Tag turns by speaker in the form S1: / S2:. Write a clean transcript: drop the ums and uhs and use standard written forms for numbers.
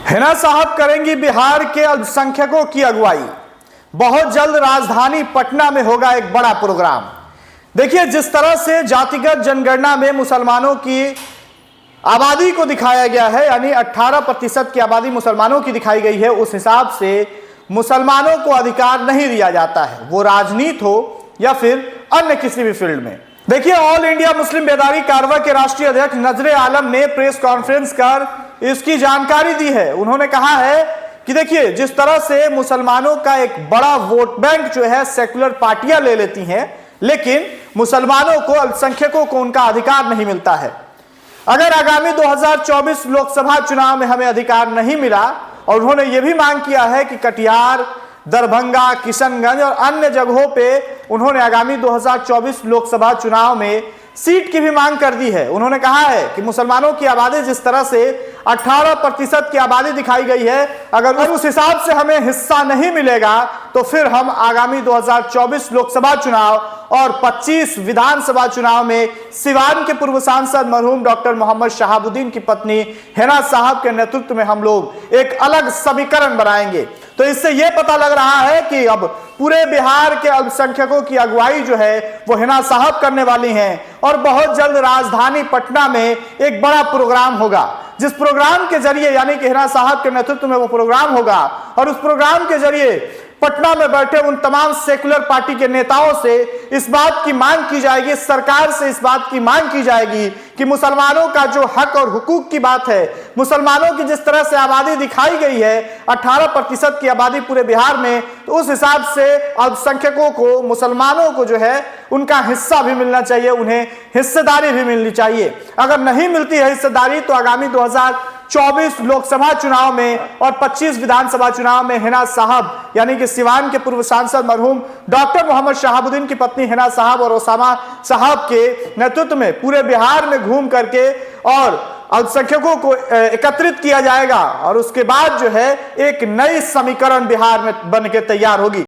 S1: हिना साहब करेंगी बिहार के अल्पसंख्यकों की अगुवाई। बहुत जल्द राजधानी पटना में होगा एक बड़ा प्रोग्राम। देखिए, जिस तरह से जातिगत जनगणना में मुसलमानों की आबादी को दिखाया गया है, यानी 18% की आबादी मुसलमानों की दिखाई गई है, उस हिसाब से मुसलमानों को अधिकार नहीं दिया जाता है, वो राजनीति हो या फिर अन्य किसी भी फील्ड में। देखिए, ऑल इंडिया मुस्लिम बेदारी कारवा के राष्ट्रीय अध्यक्ष नजरे आलम ने प्रेस कॉन्फ्रेंस कर इसकी जानकारी दी है। उन्होंने कहा है कि देखिए, जिस तरह से मुसलमानों का एक बड़ा वोट बैंक जो है सेकुलर पार्टियां ले लेती हैं, लेकिन मुसलमानों को, अल्पसंख्यकों को उनका अधिकार नहीं मिलता है। अगर आगामी 2024 लोकसभा चुनाव में हमें अधिकार नहीं मिला, और उन्होंने यह भी मांग किया है कि कटिहार, दरभंगा, किशनगंज और अन्य जगहों पे उन्होंने आगामी 2024 लोकसभा चुनाव में सीट की भी मांग कर दी है। उन्होंने कहा है कि मुसलमानों की आबादी जिस तरह से 18% की आबादी दिखाई गई है, अगर उस हिसाब से हमें हिस्सा नहीं मिलेगा तो फिर हम आगामी 2024 लोकसभा चुनाव और 25 विधानसभा चुनाव में सिवान के पूर्व सांसद मरहूम डॉक्टर मोहम्मद शहाबुद्दीन की पत्नी हिना साहब के नेतृत्व में हम लोग एक अलग समीकरण बनाएंगे। तो इससे यह पता लग रहा है कि अब पूरे बिहार के अल्पसंख्यकों की अगुवाई जो है वो हिना साहब करने वाली हैं, और बहुत जल्द राजधानी पटना में एक बड़ा प्रोग्राम होगा, जिस प्रोग्राम के जरिए, यानी कि हिना साहब के नेतृत्व में वो प्रोग्राम होगा, और उस प्रोग्राम के जरिए पटना में बैठे उन तमाम सेकुलर पार्टी के नेताओं से इस बात की मांग की जाएगी, सरकार से इस बात की मांग की जाएगी कि मुसलमानों का जो हक और हुकूक की बात है, मुसलमानों की जिस तरह से आबादी दिखाई गई है 18% की आबादी पूरे बिहार में, तो उस हिसाब से अल्पसंख्यकों को, मुसलमानों को जो है उनका हिस्सा भी मिलना चाहिए, उन्हें हिस्सेदारी भी मिलनी चाहिए। अगर नहीं मिलती है हिस्सेदारी तो आगामी 2024 लोकसभा चुनाव में और 25 विधानसभा चुनाव में हिना साहब, यानी कि सिवान के पूर्व सांसद मरहूम डॉक्टर मोहम्मद शहाबुद्दीन की पत्नी हिना साहब और ओसामा साहब के नेतृत्व में पूरे बिहार में घूम करके और अल्पसंख्यकों को एकत्रित किया जाएगा, और उसके बाद जो है एक नई समीकरण बिहार में बन के तैयार होगी।